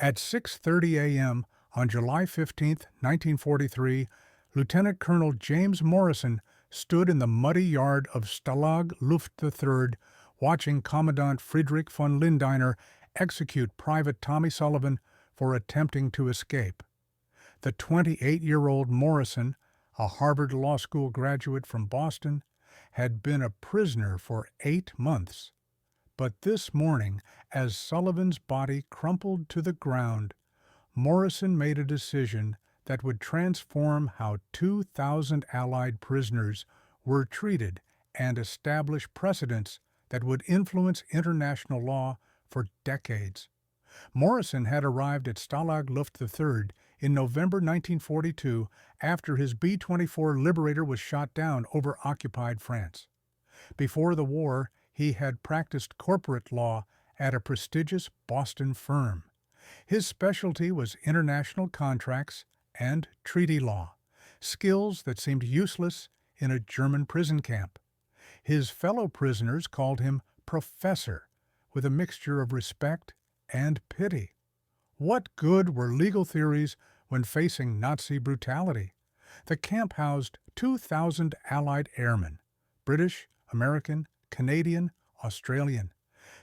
At 6:30 a.m. on July 15, 1943, Lieutenant Colonel James Morrison stood in the muddy yard of Stalag Luft III, watching Commandant Friedrich von Lindiner execute Private Tommy Sullivan for attempting to escape. The 28-year-old Morrison, a Harvard Law School graduate from Boston, had been a prisoner for 8 months. But this morning, as Sullivan's body crumpled to the ground, Morrison made a decision that would transform how 2,000 Allied prisoners were treated and establish precedents that would influence international law for decades. Morrison had arrived at Stalag Luft III in November 1942 after his B-24 Liberator was shot down over occupied France. Before the war, he had practiced corporate law at a prestigious Boston firm. His specialty was international contracts and treaty law, skills that seemed useless in a German prison camp. His fellow prisoners called him Professor, with a mixture of respect and pity. What good were legal theories when facing Nazi brutality? The camp housed 2,000 Allied airmen, British, American, Canadian, Australian.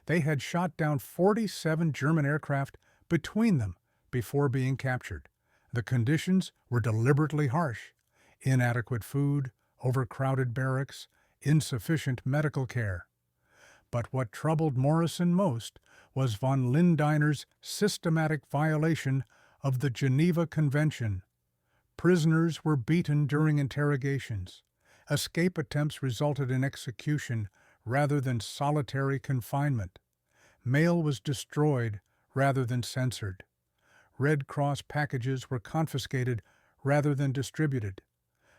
They had shot down 47 German aircraft between them before being captured. The conditions were deliberately harsh: inadequate food, overcrowded barracks, insufficient medical care. But what troubled Morrison most was von Lindiner's systematic violation of the Geneva Convention. Prisoners were beaten during interrogations. Escape attempts resulted in execution rather than solitary confinement. Mail was destroyed rather than censored. Red Cross packages were confiscated rather than distributed.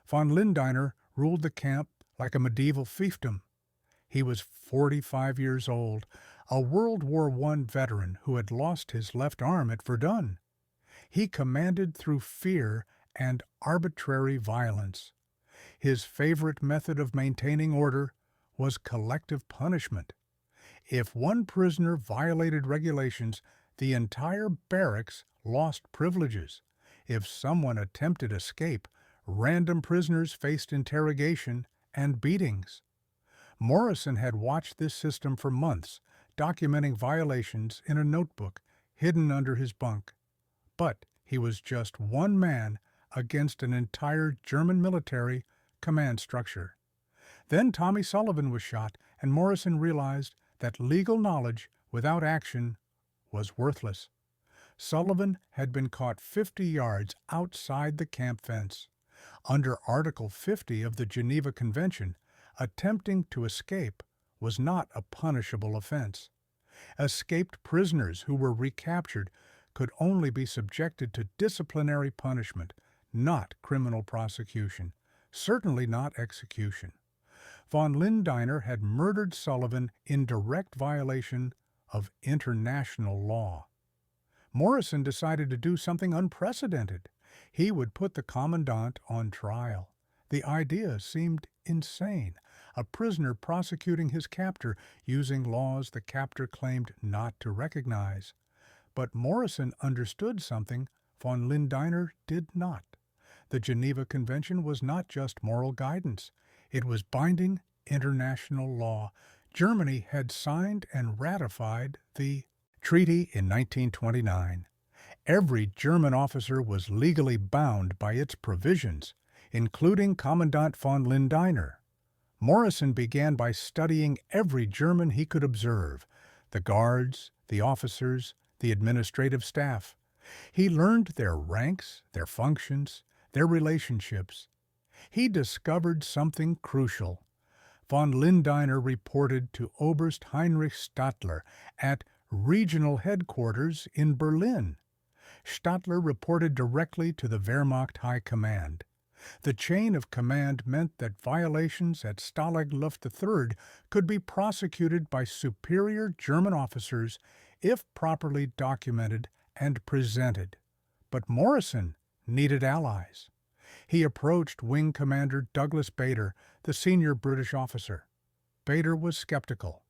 Von Lindiner ruled the camp like a medieval fiefdom. He was 45 years old, a World War I veteran who had lost his left arm at Verdun. He commanded through fear and arbitrary violence. His favorite method of maintaining order was collective punishment. If one prisoner violated regulations, the entire barracks lost privileges. If someone attempted escape, random prisoners faced interrogation and beatings. Morrison had watched this system for months, documenting violations in a notebook hidden under his bunk. But he was just one man against an entire German military command structure. Then Tommy Sullivan was shot, and Morrison realized that legal knowledge without action was worthless. Sullivan had been caught 50 yards outside the camp fence. Under Article 50 of the Geneva Convention, attempting to escape was not a punishable offense. Escaped prisoners who were recaptured could only be subjected to disciplinary punishment, not criminal prosecution, certainly not execution. Von Lindiner had murdered Sullivan in direct violation of international law. Morrison decided to do something unprecedented. He would put the commandant on trial. The idea seemed insane. A prisoner prosecuting his captor using laws the captor claimed not to recognize. But Morrison understood something von Lindiner did not. The Geneva Convention was not just moral guidance. It was binding international law. Germany had signed and ratified the treaty in 1929. Every German officer was legally bound by its provisions, including Commandant von Lindiner. Morrison began by studying every German he could observe: the guards, the officers, the administrative staff. He learned their ranks, their functions, their relationships. He discovered something crucial. Von Lindiner reported to Oberst Heinrich Stadler at regional headquarters in Berlin. Stadler reported directly to the Wehrmacht High Command. The chain of command meant that violations at Stalag Luft III could be prosecuted by superior German officers if properly documented and presented. But Morrison needed allies. He approached Wing Commander Douglas Bader, the senior British officer. Bader was skeptical.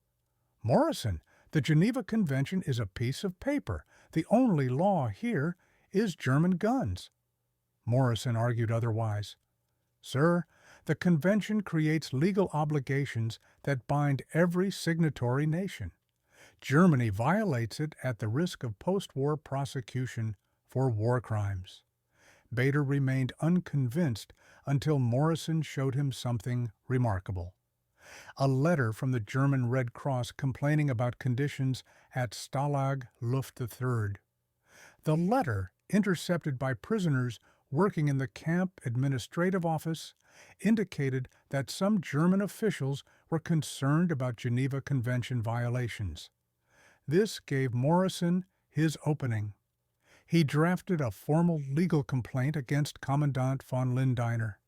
"Morrison, the Geneva Convention is a piece of paper. The only law here is German guns. Morrison argued otherwise. Sir, the convention creates legal obligations that bind every signatory nation. Germany violates it at the risk of post-war prosecution for war crimes. Bader remained unconvinced until Morrison showed him something remarkable. A letter from the German Red Cross complaining about conditions at Stalag Luft III. The letter, intercepted by prisoners working in the camp administrative office, indicated that some German officials were concerned about Geneva Convention violations. This gave Morrison his opening. He drafted a formal legal complaint against Commandant von Lindner.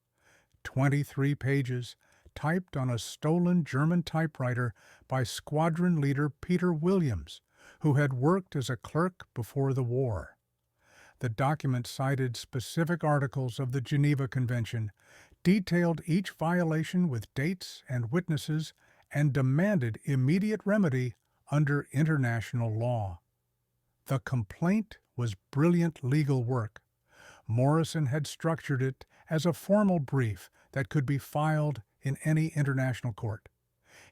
23 pages, typed on a stolen German typewriter by squadron leader Peter Williams, who had worked as a clerk before the war. The document cited specific articles of the Geneva Convention, detailed each violation with dates and witnesses, and demanded immediate remedy under international law. The complaint was brilliant legal work. Morrison had structured it as a formal brief that could be filed in any international court.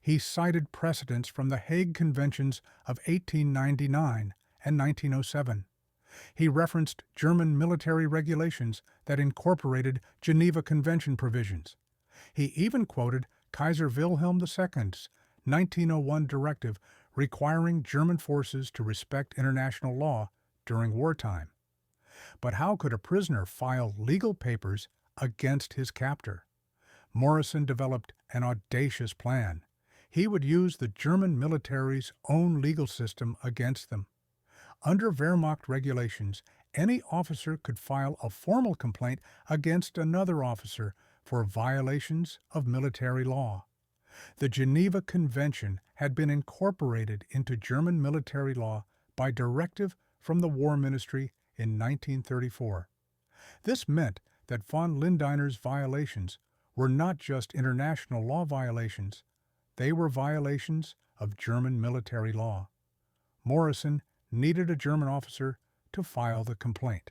He cited precedents from the Hague Conventions of 1899 and 1907. He referenced German military regulations that incorporated Geneva Convention provisions. He even quoted Kaiser Wilhelm II's 1901 directive requiring German forces to respect international law during wartime. But how could a prisoner file legal papers against his captor? Morrison developed an audacious plan. He would use the German military's own legal system against them. Under Wehrmacht regulations, any officer could file a formal complaint against another officer for violations of military law. The Geneva Convention had been incorporated into German military law by directive from the War Ministry in 1934. This meant that von Lindner's violations were not just international law violations, they were violations of German military law. Morrison needed a German officer to file the complaint.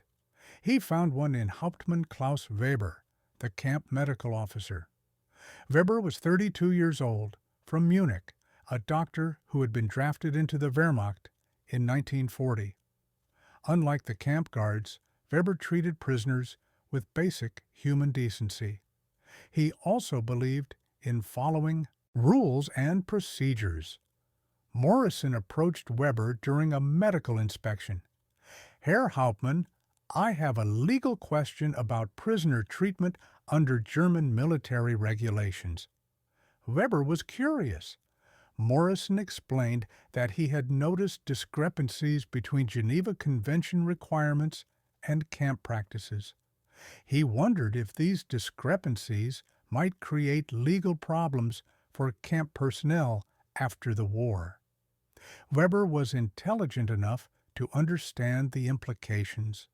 He found one in Hauptmann Klaus Weber, the camp medical officer. Weber was 32 years old, from Munich, a doctor who had been drafted into the Wehrmacht in 1940. Unlike the camp guards, Weber treated prisoners with basic human decency. He also believed in following rules and procedures. Morrison approached Weber during a medical inspection. Herr Hauptmann, I have a legal question about prisoner treatment under German military regulations. Weber was curious. Morrison explained that he had noticed discrepancies between Geneva Convention requirements and camp practices. He wondered if these discrepancies might create legal problems for camp personnel after the war. Weber was intelligent enough to understand the implications.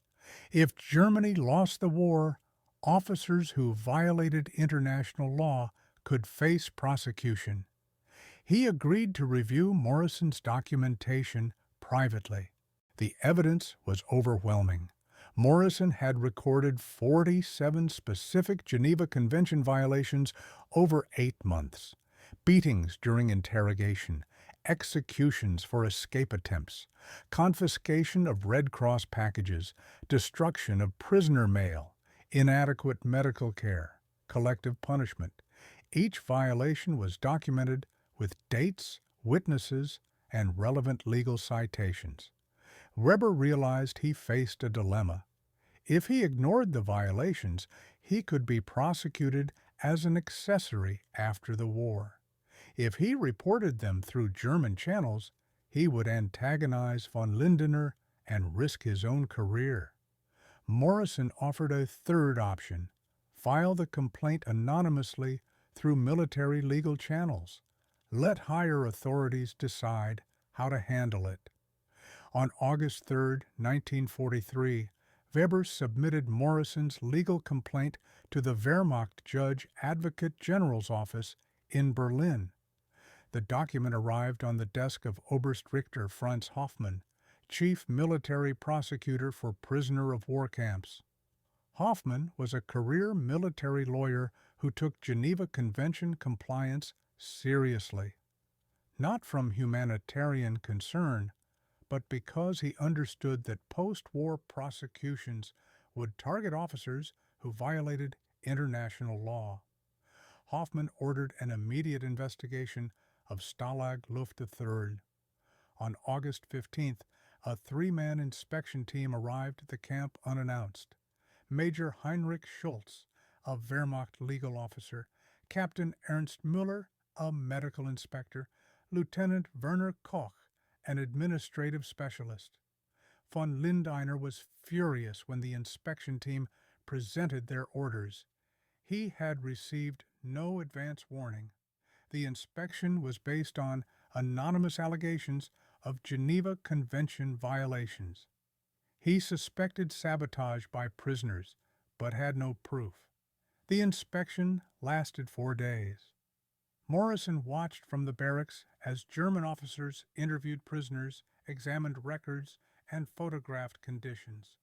If Germany lost the war, officers who violated international law could face prosecution. He agreed to review Morrison's documentation privately. The evidence was overwhelming. Morrison had recorded 47 specific Geneva Convention violations over 8 months. Beatings during interrogation, executions for escape attempts, confiscation of Red Cross packages, destruction of prisoner mail, inadequate medical care, collective punishment. Each violation was documented with dates, witnesses, and relevant legal citations. Weber realized he faced a dilemma. If he ignored the violations, he could be prosecuted as an accessory after the war. If he reported them through German channels, he would antagonize von Lindner and risk his own career. Morrison offered a third option: file the complaint anonymously through military legal channels. Let higher authorities decide how to handle it. On August 3, 1943, Weber submitted Morrison's legal complaint to the Wehrmacht Judge Advocate General's office in Berlin. The document arrived on the desk of Oberst Richter Franz Hoffmann, chief military prosecutor for prisoner of war camps. Hoffman was a career military lawyer who took Geneva Convention compliance seriously, not from humanitarian concern, but because he understood that post-war prosecutions would target officers who violated international law. Hoffman ordered an immediate investigation of Stalag Luft III. On August 15th, a three-man inspection team arrived at the camp unannounced. Major Heinrich Schultz, a Wehrmacht legal officer, Captain Ernst Müller, a medical inspector, Lieutenant Werner Koch, an administrative specialist. Von Lindeiner was furious when the inspection team presented their orders. He had received no advance warning. The inspection was based on anonymous allegations of Geneva Convention violations. He suspected sabotage by prisoners, but had no proof. The inspection lasted 4 days. Morrison watched from the barracks as German officers interviewed prisoners, examined records, and photographed conditions.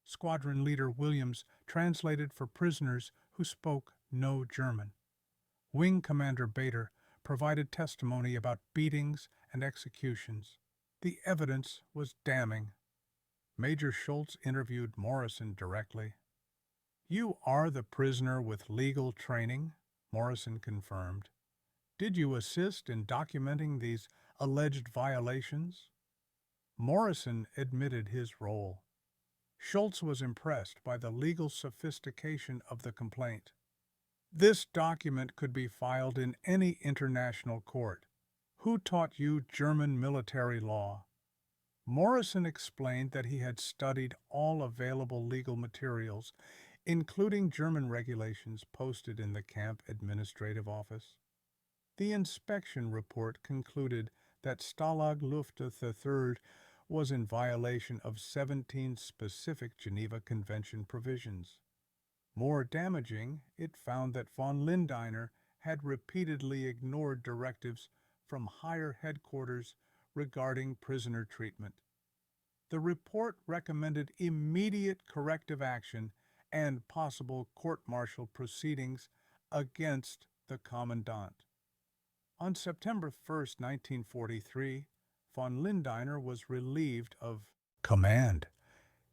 Squadron leader Williams translated for prisoners who spoke no German. Wing Commander Bader provided testimony about beatings and executions. The evidence was damning. Major Schultz interviewed Morrison directly. "You are the prisoner with legal training," Morrison confirmed. "Did you assist in documenting these alleged violations?" Morrison admitted his role. Schultz was impressed by the legal sophistication of the complaint. "This document could be filed in any international court. Who taught you German military law?" Morrison explained that he had studied all available legal materials, including German regulations posted in the camp administrative office. The inspection report concluded that Stalag Luft III was in violation of 17 specific Geneva Convention provisions. More damaging, it found that von Lindeiner had repeatedly ignored directives from higher headquarters regarding prisoner treatment. The report recommended immediate corrective action and possible court-martial proceedings against the commandant. On September 1, 1943, von Lindeiner was relieved of command.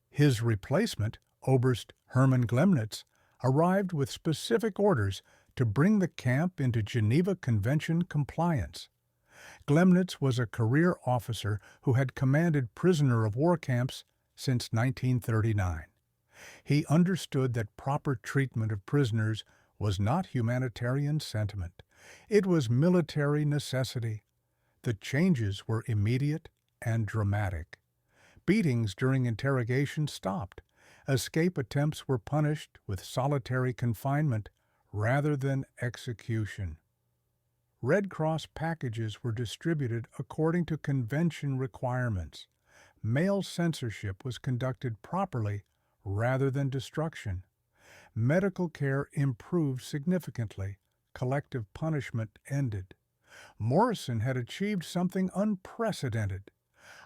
His replacement, Oberst Hermann Glemnitz, arrived with specific orders to bring the camp into Geneva Convention compliance. Glemnitz was a career officer who had commanded prisoner of war camps since 1939. He understood that proper treatment of prisoners was not humanitarian sentiment. It was military necessity. The changes were immediate and dramatic. Beatings during interrogation stopped. Escape attempts were punished with solitary confinement rather than execution. Red Cross packages were distributed according to convention requirements. Mail censorship was conducted properly rather than destruction. Medical care improved significantly. Collective punishment ended. Morrison had achieved something unprecedented.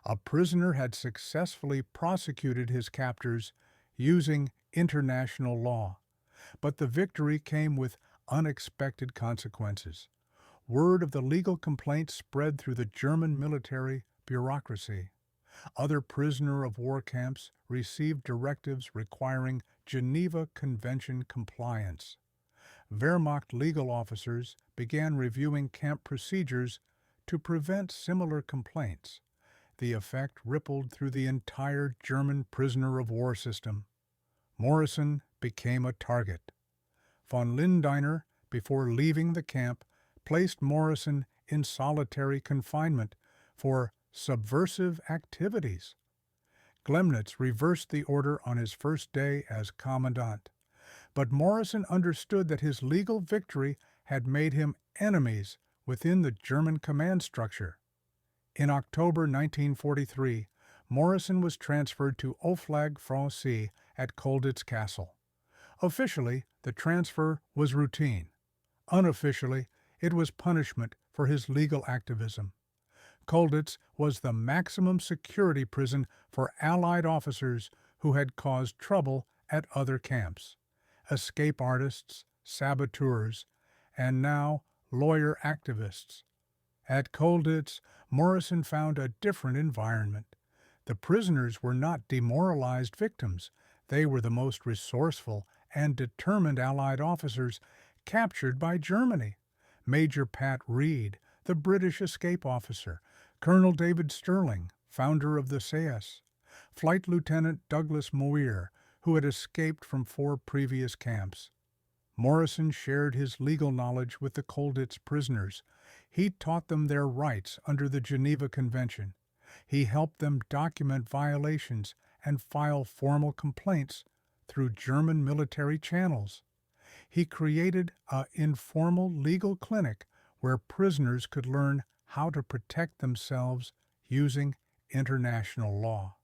A prisoner had successfully prosecuted his captors using international law. But the victory came with unexpected consequences. Word of the legal complaint spread through the German military bureaucracy. Other prisoner of war camps received directives requiring Geneva Convention compliance. Wehrmacht legal officers began reviewing camp procedures to prevent similar complaints. The effect rippled through the entire German prisoner of war system. Morrison became a target. Von Lindeiner, before leaving the camp, placed Morrison in solitary confinement for subversive activities. Glemnitz reversed the order on his first day as commandant, but Morrison understood that his legal victory had made him enemies within the German command structure. In October 1943, Morrison was transferred to Oflag Francis at Colditz Castle. Officially, the transfer was routine. Unofficially, it was punishment for his legal activism. Colditz was the maximum security prison for Allied officers who had caused trouble at other camps. Escape artists, saboteurs, and now lawyer activists. At Colditz, Morrison found a different environment. The prisoners were not demoralized victims. They were the most resourceful and determined Allied officers captured by Germany. Major Pat Reed, the British escape officer, Colonel David Sterling, founder of the SAS, Flight Lieutenant Douglas Moir, who had escaped from 4 previous camps. Morrison shared his legal knowledge with the Colditz prisoners. He taught them their rights under the Geneva Convention. He helped them document violations and file formal complaints through German military channels. He created an informal legal clinic where prisoners could learn how to protect themselves using international law.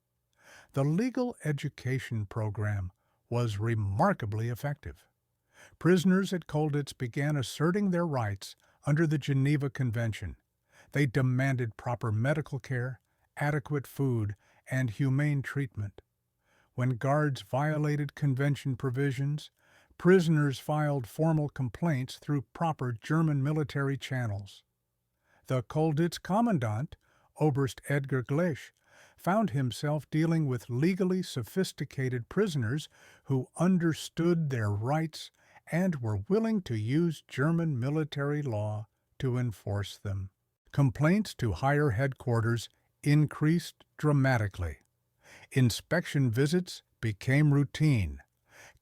The legal education program was remarkably effective. Prisoners at Colditz began asserting their rights under the Geneva Convention. They demanded proper medical care, adequate food, and humane treatment. When guards violated convention provisions, prisoners filed formal complaints through proper German military channels. The Colditz commandant, Oberst Edgar Gleisch, found himself dealing with legally sophisticated prisoners who understood their rights and were willing to use German military law to enforce them. Complaints to higher headquarters increased dramatically. Inspection visits became routine.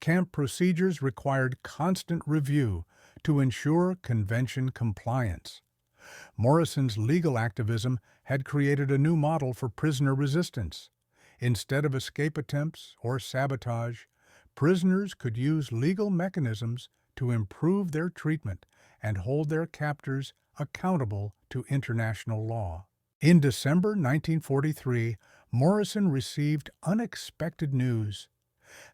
Camp procedures required constant review to ensure convention compliance. Morrison's legal activism had created a new model for prisoner resistance. Instead of escape attempts or sabotage, prisoners could use legal mechanisms to improve their treatment and hold their captors accountable to international law. In December 1943, Morrison received unexpected news.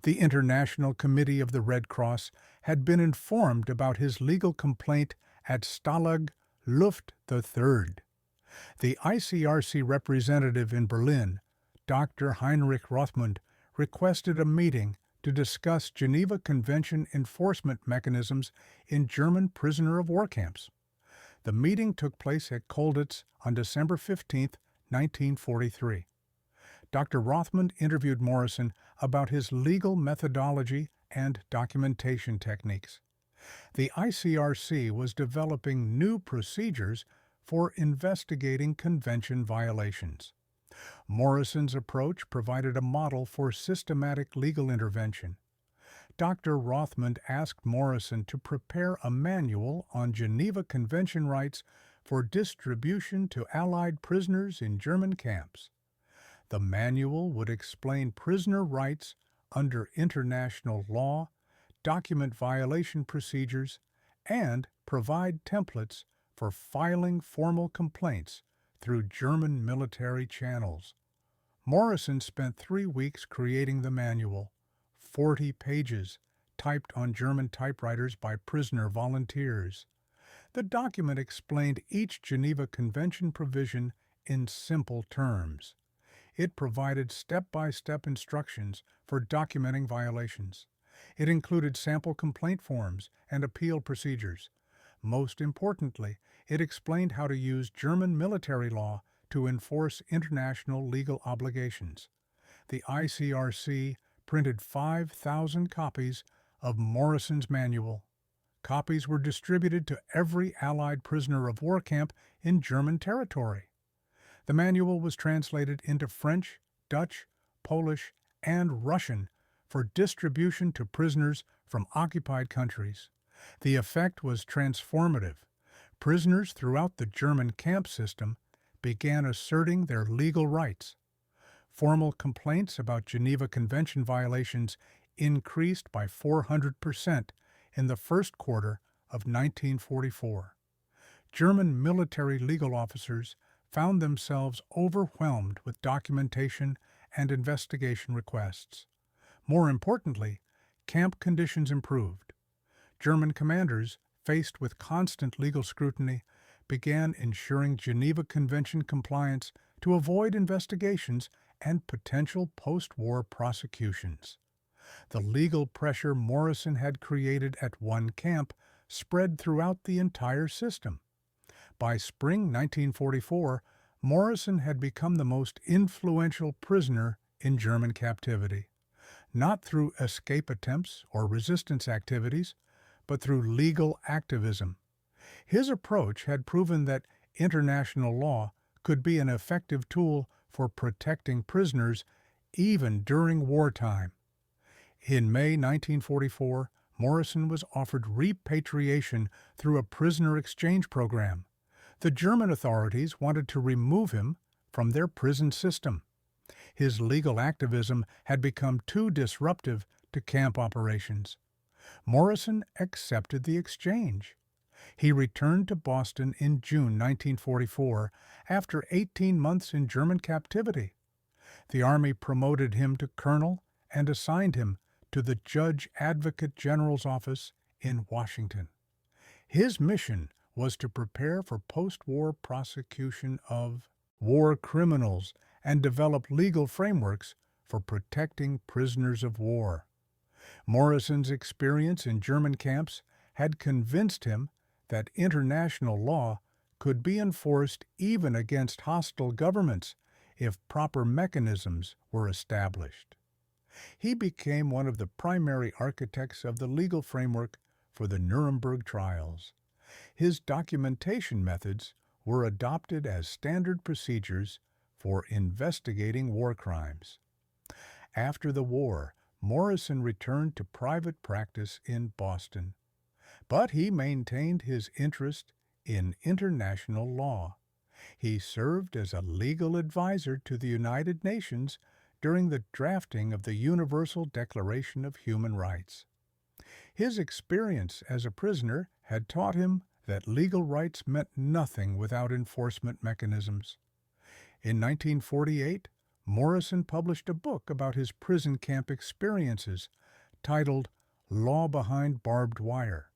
The International Committee of the Red Cross had been informed about his legal complaint at Stalag Luft III. The ICRC representative in Berlin, Dr. Heinrich Rothmund, requested a meeting to discuss Geneva Convention enforcement mechanisms in German prisoner of war camps. The meeting took place at Colditz on December 15, 1943. Dr. Rothmund interviewed Morrison about his legal methodology and documentation techniques. The ICRC was developing new procedures for investigating convention violations. Morrison's approach provided a model for systematic legal intervention. Dr. Rothmund asked Morrison to prepare a manual on Geneva Convention rights for distribution to Allied prisoners in German camps. The manual would explain prisoner rights under international law, document violation procedures, and provide templates for filing formal complaints through German military channels. Morrison spent 3 weeks creating the manual, 40 pages, typed on German typewriters by prisoner volunteers. The document explained each Geneva Convention provision in simple terms. It provided step-by-step instructions for documenting violations. It included sample complaint forms and appeal procedures. Most importantly, it explained how to use German military law to enforce international legal obligations. The ICRC printed 5,000 copies of Morrison's manual. Copies were distributed to every Allied prisoner of war camp in German territory. The manual was translated into French, Dutch, Polish, and Russian for distribution to prisoners from occupied countries. The effect was transformative. Prisoners throughout the German camp system began asserting their legal rights. Formal complaints about Geneva Convention violations increased by 400% in the first quarter of 1944. German military legal officers found themselves overwhelmed with documentation and investigation requests. More importantly, camp conditions improved. German commanders, faced with constant legal scrutiny, began ensuring Geneva Convention compliance to avoid investigations and potential post-war prosecutions. The legal pressure Morrison had created at one camp spread throughout the entire system. By spring 1944, Morrison had become the most influential prisoner in German captivity, not through escape attempts or resistance activities, but through legal activism. His approach had proven that international law could be an effective tool for protecting prisoners even during wartime. In May 1944, Morrison was offered repatriation through a prisoner exchange program. The German authorities wanted to remove him from their prison system. His legal activism had become too disruptive to camp operations. Morrison accepted the exchange. He returned to Boston in June 1944 after 18 months in German captivity. The Army promoted him to colonel and assigned him to the Judge Advocate General's office in Washington. His mission was to prepare for post-war prosecution of war criminals and develop legal frameworks for protecting prisoners of war. Morrison's experience in German camps had convinced him that international law could be enforced even against hostile governments if proper mechanisms were established. He became one of the primary architects of the legal framework for the Nuremberg trials. His documentation methods were adopted as standard procedures for investigating war crimes. After the war, Morrison returned to private practice in Boston, but he maintained his interest in international law. He served as a legal advisor to the United Nations during the drafting of the Universal Declaration of Human Rights. His experience as a prisoner had taught him that legal rights meant nothing without enforcement mechanisms. In 1948, Morrison published a book about his prison camp experiences titled Law Behind Barbed Wire.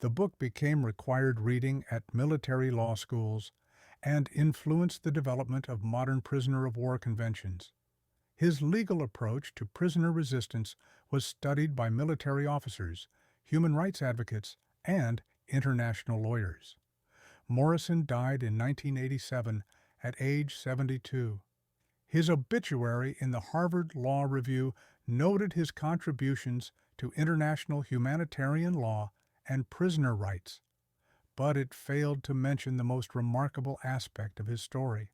The book became required reading at military law schools and influenced the development of modern prisoner of war conventions. His legal approach to prisoner resistance was studied by military officers, human rights advocates, and international lawyers. Morrison died in 1987 at age 72. His obituary in the Harvard Law Review noted his contributions to international humanitarian law and prisoner rights, but it failed to mention the most remarkable aspect of his story.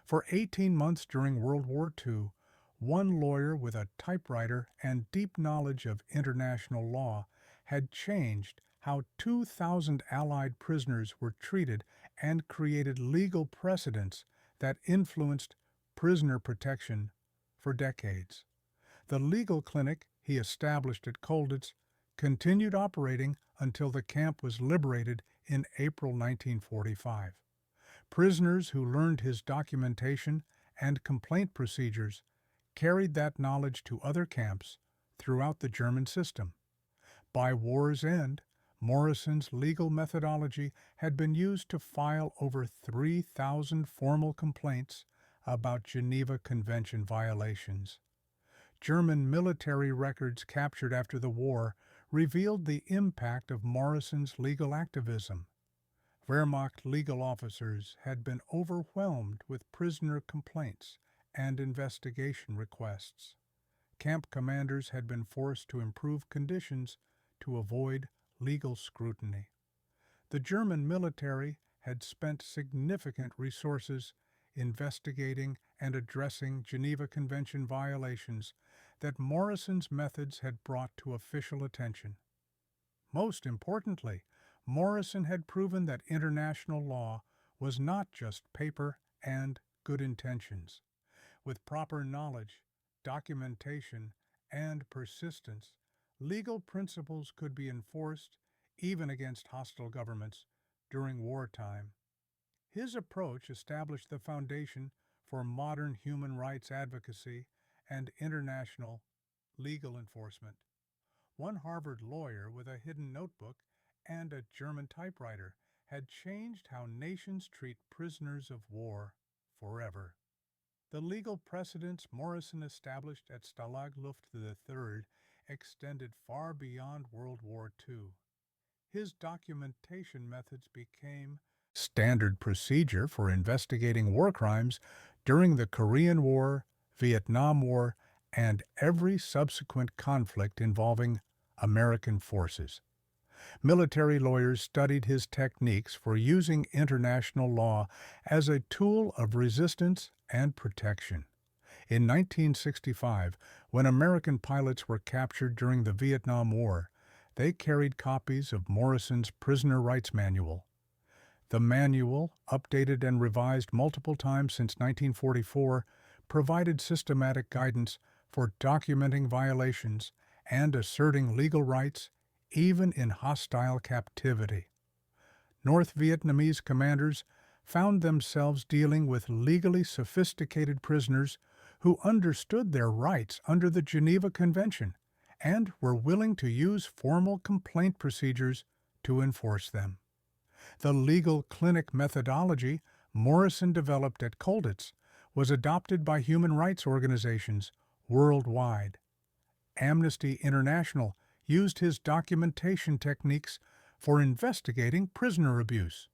For 18 months during World War II, one lawyer with a typewriter and deep knowledge of international law had changed how 2,000 Allied prisoners were treated and created legal precedents that influenced prisoner protection for decades. The legal clinic he established at Colditz continued operating until the camp was liberated in April 1945. Prisoners who learned his documentation and complaint procedures carried that knowledge to other camps throughout the German system. By war's end, Morrison's legal methodology had been used to file over 3,000 formal complaints about Geneva Convention violations. German military records captured after the war revealed the impact of Morrison's legal activism. Wehrmacht legal officers had been overwhelmed with prisoner complaints and investigation requests. Camp commanders had been forced to improve conditions to avoid legal scrutiny. The German military had spent significant resources investigating and addressing Geneva Convention violations that Morrison's methods had brought to official attention. Most importantly, Morrison had proven that international law was not just paper and good intentions. With proper knowledge, documentation, and persistence, legal principles could be enforced even against hostile governments during wartime. His approach established the foundation for modern human rights advocacy and international legal enforcement. One Harvard lawyer with a hidden notebook and a German typewriter had changed how nations treat prisoners of war forever. The legal precedents Morrison established at Stalag Luft III extended far beyond World War II. His documentation methods became standard procedure for investigating war crimes during the Korean War, Vietnam War, and every subsequent conflict involving American forces. Military lawyers studied his techniques for using international law as a tool of resistance and protection. In 1965, when American pilots were captured during the Vietnam War, they carried copies of Morrison's Prisoner Rights Manual. The manual, updated and revised multiple times since 1944, provided systematic guidance for documenting violations and asserting legal rights, even in hostile captivity. North Vietnamese commanders found themselves dealing with legally sophisticated prisoners who understood their rights under the Geneva Convention and were willing to use formal complaint procedures to enforce them. The legal clinic methodology Morrison developed at Colditz was adopted by human rights organizations worldwide. Amnesty International used his documentation techniques for investigating prisoner abuse.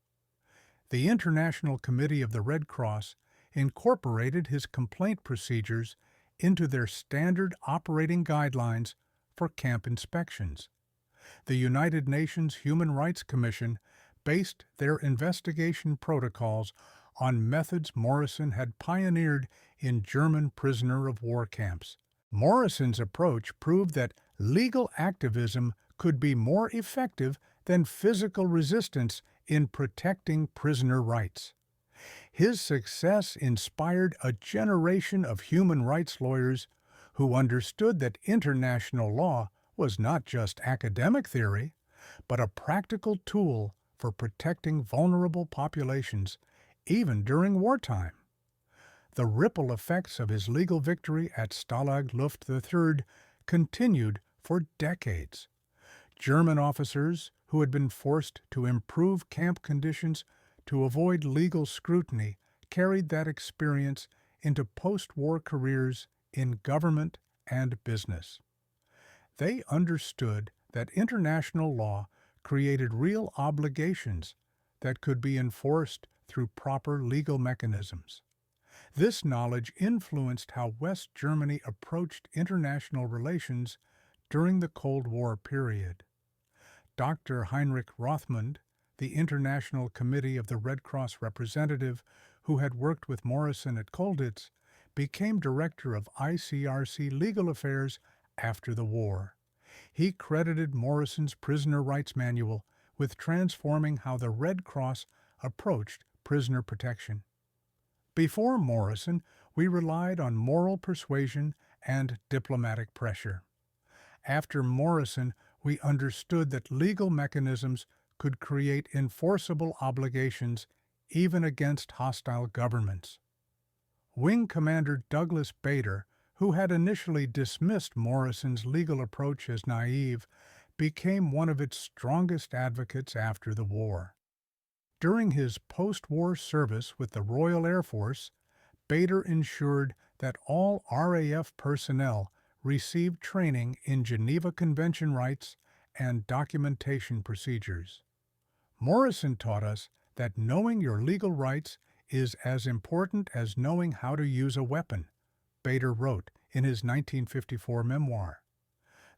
The International Committee of the Red Cross incorporated his complaint procedures into their standard operating guidelines for camp inspections. The United Nations Human Rights Commission based their investigation protocols on methods Morrison had pioneered in German prisoner of war camps. Morrison's approach proved that legal activism could be more effective than physical resistance in protecting prisoner rights. His success inspired a generation of human rights lawyers who understood that international law was not just academic theory, but a practical tool for protecting vulnerable populations, even during wartime. The ripple effects of his legal victory at Stalag Luft III continued for decades. German officers who had been forced to improve camp conditions to avoid legal scrutiny carried that experience into post-war careers in government and business. They understood that international law created real obligations that could be enforced through proper legal mechanisms. This knowledge influenced how West Germany approached international relations during the Cold War period. Dr. Heinrich Rothmund, the International Committee of the Red Cross representative who had worked with Morrison at Colditz, became director of ICRC Legal Affairs after the war. He credited Morrison's Prisoner Rights Manual with transforming how the Red Cross approached prisoner protection. Before Morrison, we relied on moral persuasion and diplomatic pressure. After Morrison, we understood that legal mechanisms could create enforceable obligations even against hostile governments. Wing Commander Douglas Bader, who had initially dismissed Morrison's legal approach as naive, became one of its strongest advocates after the war. During his post-war service with the Royal Air Force, Bader ensured that all RAF personnel received training in Geneva Convention rights and documentation procedures. Morrison taught us that knowing your legal rights is as important as knowing how to use a weapon, Bader wrote in his 1954 memoir.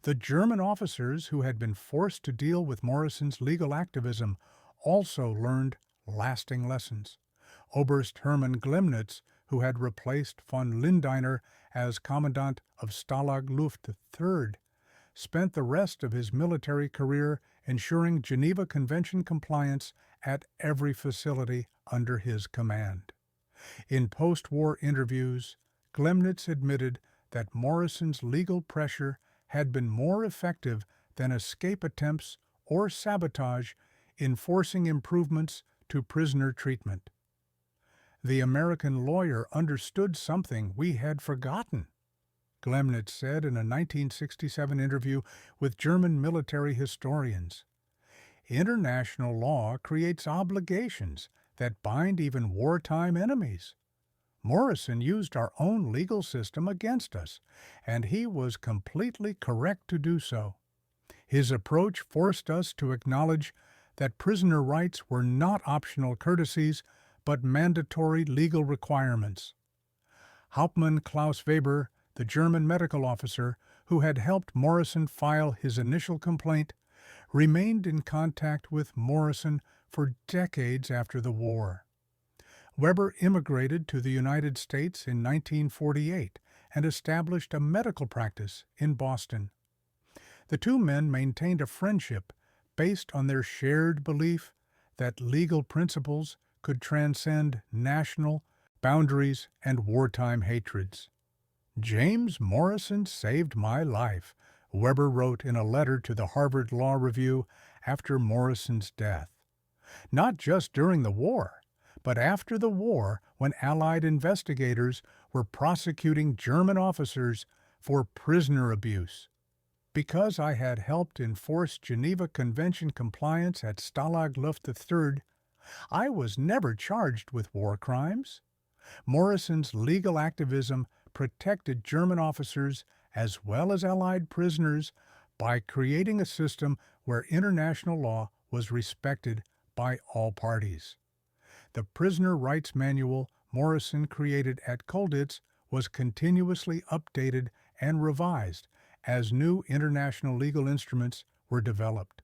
The German officers who had been forced to deal with Morrison's legal activism also learned lasting lessons. Oberst Hermann Glemnitz, who had replaced von Lindeiner as commandant of Stalag Luft III, spent the rest of his military career ensuring Geneva Convention compliance at every facility under his command. In post-war interviews, Glemnitz admitted that Morrison's legal pressure had been more effective than escape attempts or sabotage in forcing improvements to prisoner treatment. The American lawyer understood something we had forgotten, Glemnitz said in a 1967 interview with German military historians. International law creates obligations that bind even wartime enemies. Morrison used our own legal system against us, and he was completely correct to do so. His approach forced us to acknowledge that prisoner rights were not optional courtesies, but mandatory legal requirements. Hauptmann Klaus Weber, the German medical officer who had helped Morrison file his initial complaint, remained in contact with Morrison for decades after the war. Weber immigrated to the United States in 1948 and established a medical practice in Boston. The two men maintained a friendship based on their shared belief that legal principles could transcend national boundaries and wartime hatreds. "James Morrison saved my life," Weber wrote in a letter to the Harvard Law Review after Morrison's death. Not just during the war, but after the war when Allied investigators were prosecuting German officers for prisoner abuse. Because I had helped enforce Geneva Convention compliance at Stalag Luft III, I was never charged with war crimes. Morrison's legal activism protected German officers as well as Allied prisoners by creating a system where international law was respected by all parties. The Prisoner Rights Manual Morrison created at Colditz was continuously updated and revised as new international legal instruments were developed.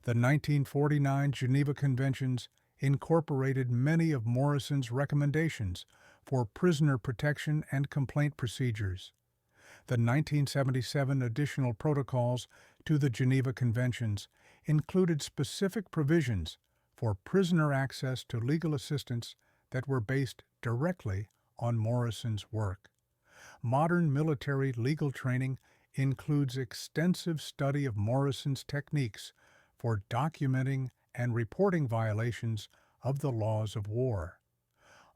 The 1949 Geneva Conventions incorporated many of Morrison's recommendations for prisoner protection and complaint procedures. The 1977 additional protocols to the Geneva Conventions included specific provisions for prisoner access to legal assistance that were based directly on Morrison's work. Modern military legal training includes extensive study of Morrison's techniques for documenting and reporting violations of the laws of war.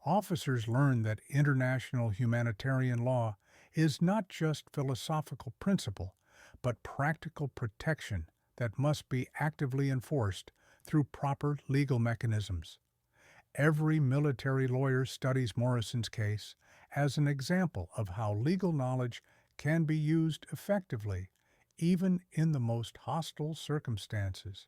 Officers learn that international humanitarian law is not just philosophical principle, but practical protection that must be actively enforced through proper legal mechanisms. Every military lawyer studies Morrison's case as an example of how legal knowledge can be used effectively, even in the most hostile circumstances.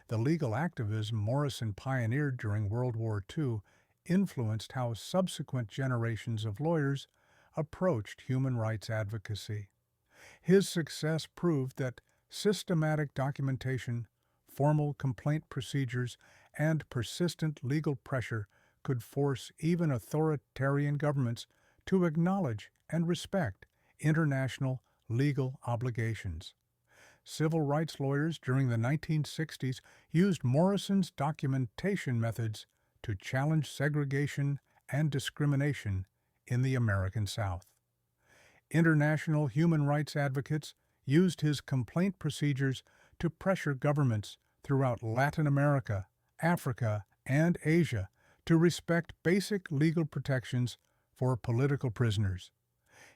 The legal activism Morrison pioneered during World War II influenced how subsequent generations of lawyers approached human rights advocacy. His success proved that systematic documentation, formal complaint procedures, and persistent legal pressure could force even authoritarian governments to acknowledge and respect international legal obligations. Civil rights lawyers during the 1960s used Morrison's documentation methods to challenge segregation and discrimination in the American South. International human rights advocates used his complaint procedures to pressure governments throughout Latin America, Africa, and Asia to respect basic legal protections for political prisoners.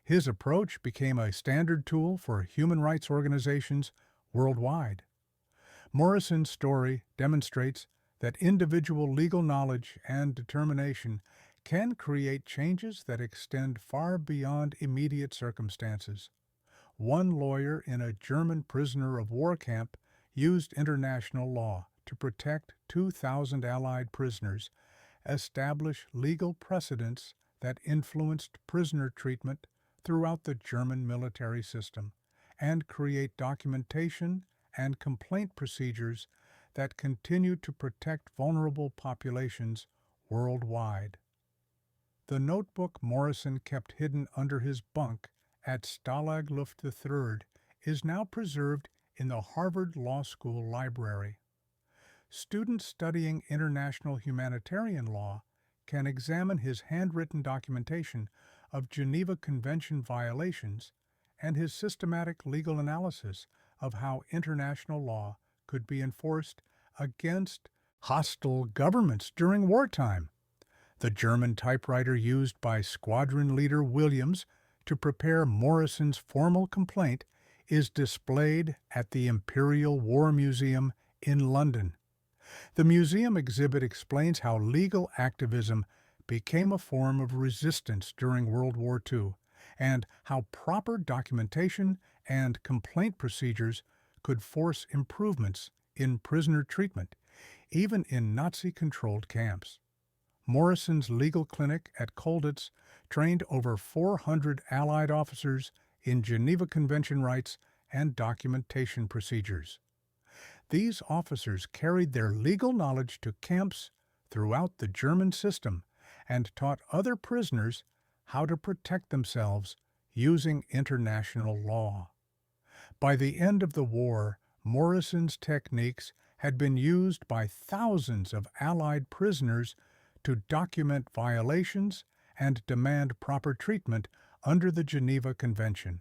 His approach became a standard tool for human rights organizations worldwide. Morrison's story demonstrates that individual legal knowledge and determination can create changes that extend far beyond immediate circumstances. One lawyer in a German prisoner of war camp used international law to protect 2,000 Allied prisoners, establish legal precedents that influenced prisoner treatment throughout the German military system, and create documentation and complaint procedures that continue to protect vulnerable populations worldwide. The notebook Morrison kept hidden under his bunk at Stalag Luft III is now preserved in the Harvard Law School library. Students studying international humanitarian law can examine his handwritten documentation of Geneva Convention violations and his systematic legal analysis of how international law could be enforced against hostile governments during wartime. The German typewriter used by Squadron Leader Williams to prepare Morrison's formal complaint is displayed at the Imperial War Museum in London. The museum exhibit explains how legal activism became a form of resistance during World War II, and how proper documentation and complaint procedures could force improvements in prisoner treatment, even in Nazi-controlled camps. Morrison's legal clinic at Colditz trained over 400 Allied officers in Geneva Convention rights and documentation procedures. These officers carried their legal knowledge to camps throughout the German system and taught other prisoners how to protect themselves using international law. By the end of the war, Morrison's techniques had been used by thousands of Allied prisoners to document violations and demand proper treatment under the Geneva Convention.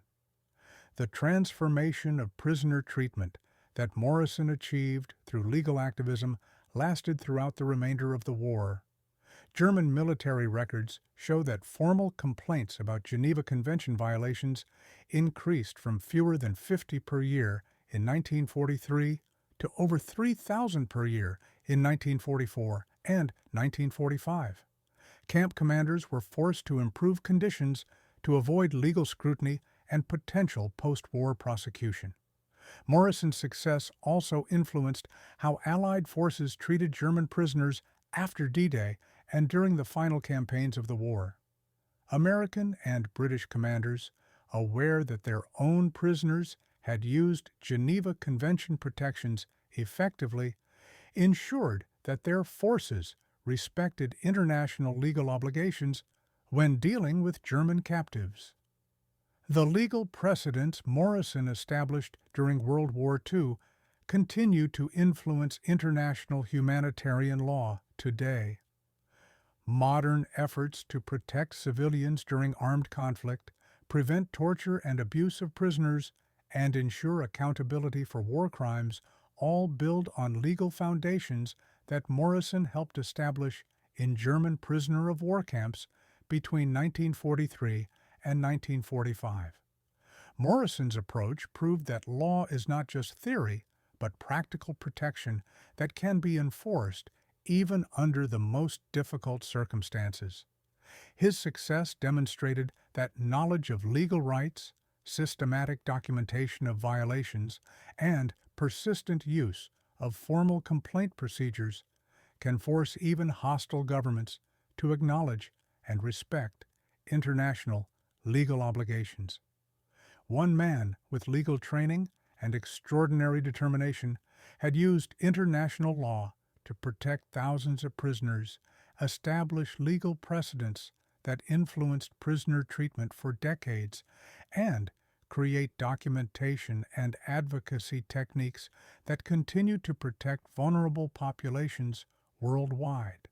The transformation of prisoner treatment that Morrison achieved through legal activism lasted throughout the remainder of the war. German military records show that formal complaints about Geneva Convention violations increased from fewer than 50 per year in 1943 to over 3,000 per year in 1944 and 1945. Camp commanders were forced to improve conditions to avoid legal scrutiny and potential post-war prosecution. Morrison's success also influenced how Allied forces treated German prisoners after D-Day and during the final campaigns of the war. American and British commanders, aware that their own prisoners had used Geneva Convention protections effectively, ensured that their forces respected international legal obligations when dealing with German captives. The legal precedents Morrison established during World War II continue to influence international humanitarian law today. Modern efforts to protect civilians during armed conflict, prevent torture and abuse of prisoners, and ensure accountability for war crimes all build on legal foundations that Morrison helped establish in German prisoner of war camps between 1943 and 1945. Morrison's approach proved that law is not just theory, but practical protection that can be enforced even under the most difficult circumstances. His success demonstrated that knowledge of legal rights, systematic documentation of violations, and persistent use of formal complaint procedures can force even hostile governments to acknowledge and respect international legal obligations. One man with legal training and extraordinary determination had used international law to protect thousands of prisoners, establish legal precedents that influenced prisoner treatment for decades, and create documentation and advocacy techniques that continue to protect vulnerable populations worldwide.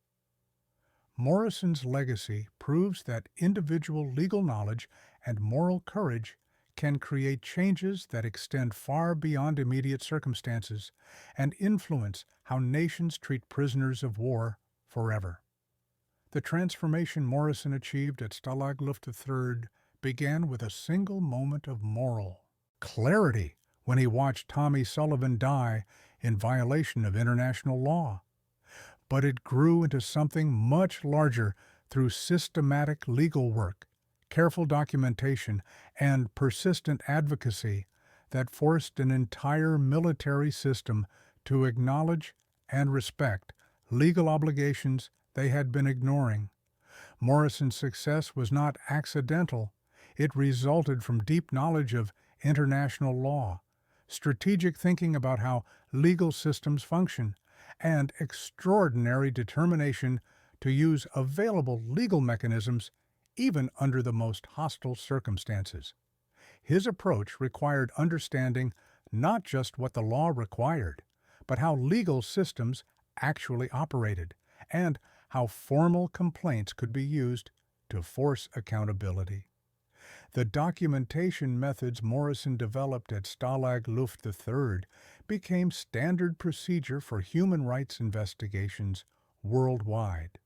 Morrison's legacy proves that individual legal knowledge and moral courage can create changes that extend far beyond immediate circumstances and influence how nations treat prisoners of war forever. The transformation Morrison achieved at Stalag Luft III began with a single moment of moral clarity when he watched Tommy Sullivan die in violation of international law. But it grew into something much larger through systematic legal work, careful documentation, and persistent advocacy that forced an entire military system to acknowledge and respect legal obligations they had been ignoring. Morrison's success was not accidental. It resulted from deep knowledge of international law, strategic thinking about how legal systems function, and extraordinary determination to use available legal mechanisms even under the most hostile circumstances. His approach required understanding not just what the law required, but how legal systems actually operated, and how formal complaints could be used to force accountability. The documentation methods Morrison developed at Stalag Luft III became standard procedure for human rights investigations worldwide.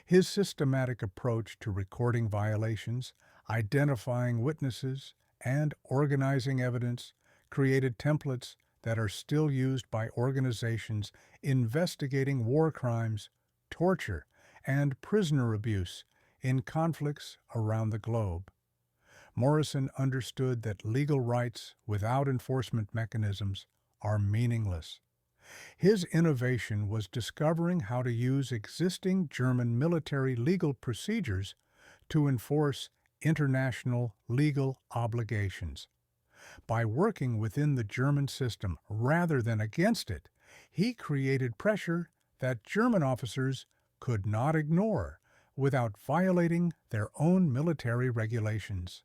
His systematic approach to recording violations, identifying witnesses, and organizing evidence created templates that are still used by organizations investigating war crimes, torture, and prisoner abuse in conflicts around the globe. Morrison understood that legal rights without enforcement mechanisms are meaningless. His innovation was discovering how to use existing German military legal procedures to enforce international legal obligations. By working within the German system rather than against it, he created pressure that German officers could not ignore without violating their own military regulations.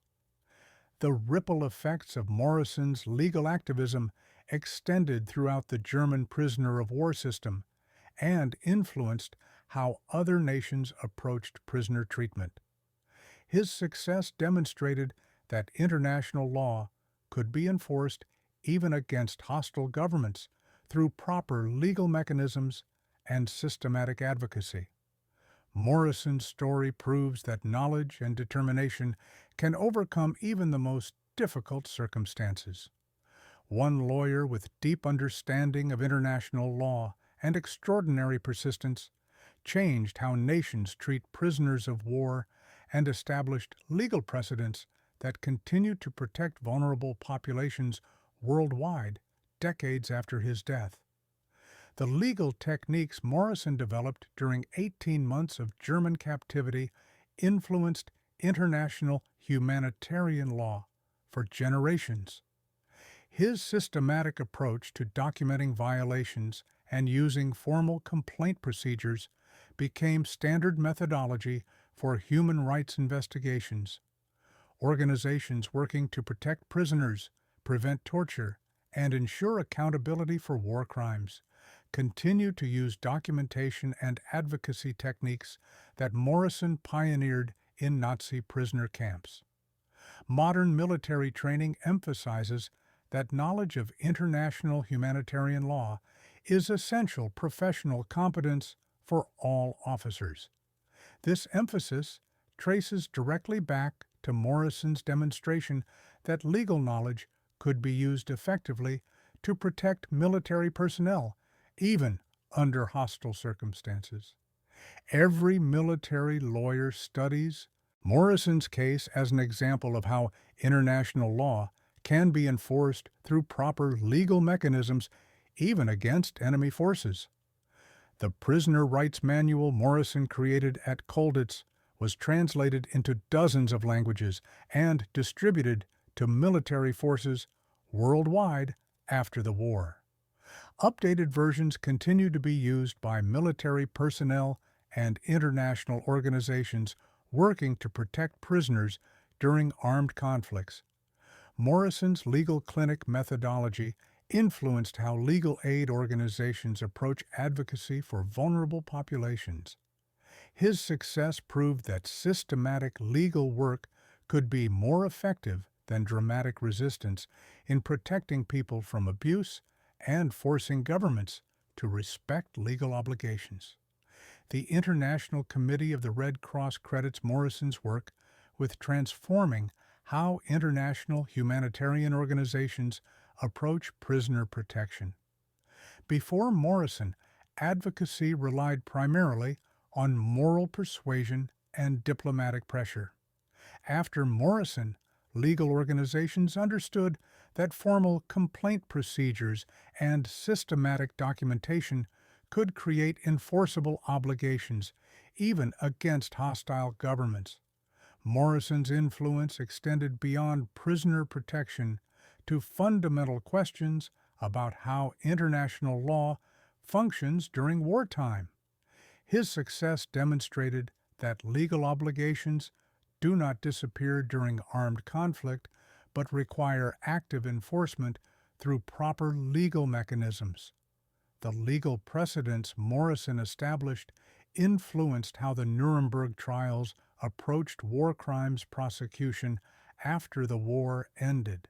The ripple effects of Morrison's legal activism extended throughout the German prisoner of war system and influenced how other nations approached prisoner treatment. His success demonstrated that international law could be enforced even against hostile governments through proper legal mechanisms and systematic advocacy. Morrison's story proves that knowledge and determination can overcome even the most difficult circumstances. One lawyer with deep understanding of international law and extraordinary persistence changed how nations treat prisoners of war and established legal precedents that continue to protect vulnerable populations worldwide decades after his death. The legal techniques Morrison developed during 18 months of German captivity influenced international humanitarian law for generations. His systematic approach to documenting violations and using formal complaint procedures became standard methodology for human rights investigations. Organizations working to protect prisoners, prevent torture, and ensure accountability for war crimes continue to use documentation and advocacy techniques that Morrison pioneered in Nazi prisoner camps. Modern military training emphasizes that knowledge of international humanitarian law is essential professional competence for all officers. This emphasis traces directly back to Morrison's demonstration that legal knowledge could be used effectively to protect military personnel, even under hostile circumstances. Every military lawyer studies Morrison's case as an example of how international law can be enforced through proper legal mechanisms, even against enemy forces. The prisoner rights manual Morrison created at Colditz was translated into dozens of languages and distributed to military forces worldwide after the war. Updated versions continue to be used by military personnel and international organizations working to protect prisoners during armed conflicts. Morrison's legal clinic methodology influenced how legal aid organizations approach advocacy for vulnerable populations. His success proved that systematic legal work could be more effective than dramatic resistance in protecting people from abuse and forcing governments to respect legal obligations. The International Committee of the Red Cross credits Morrison's work with transforming how international humanitarian organizations approach prisoner protection. Before Morrison, advocacy relied primarily on moral persuasion and diplomatic pressure. After Morrison, legal organizations understood that formal complaint procedures and systematic documentation could create enforceable obligations, even against hostile governments. Morrison's influence extended beyond prisoner protection to fundamental questions about how international law functions during wartime. His success demonstrated that legal obligations do not disappear during armed conflict, but require active enforcement through proper legal mechanisms. The legal precedents Morrison established influenced how the Nuremberg trials approached war crimes prosecution after the war ended.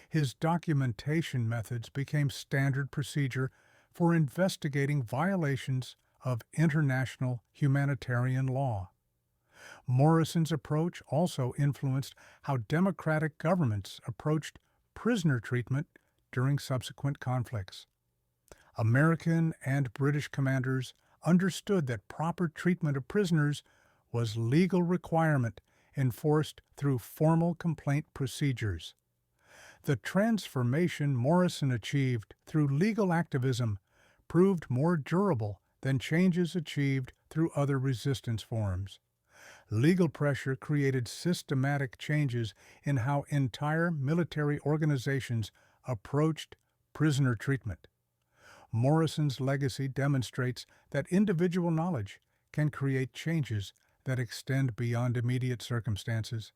His documentation methods became standard procedure for investigating violations of international humanitarian law. Morrison's approach also influenced how democratic governments approached prisoner treatment during subsequent conflicts. American and British commanders understood that proper treatment of prisoners was legal requirement enforced through formal complaint procedures. The transformation Morrison achieved through legal activism proved more durable than changes achieved through other resistance forms. Legal pressure created systematic changes in how entire military organizations approached prisoner treatment. Morrison's legacy demonstrates that individual knowledge can create changes that extend beyond immediate circumstances.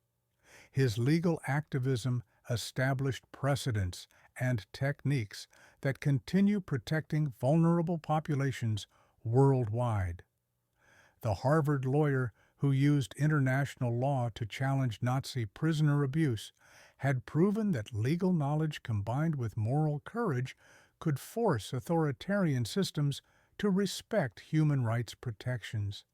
His legal activism established precedents and techniques that continue protecting vulnerable populations worldwide. The Harvard lawyer who used international law to challenge Nazi prisoner abuse had proven that legal knowledge combined with moral courage could force authoritarian systems to respect human rights protections.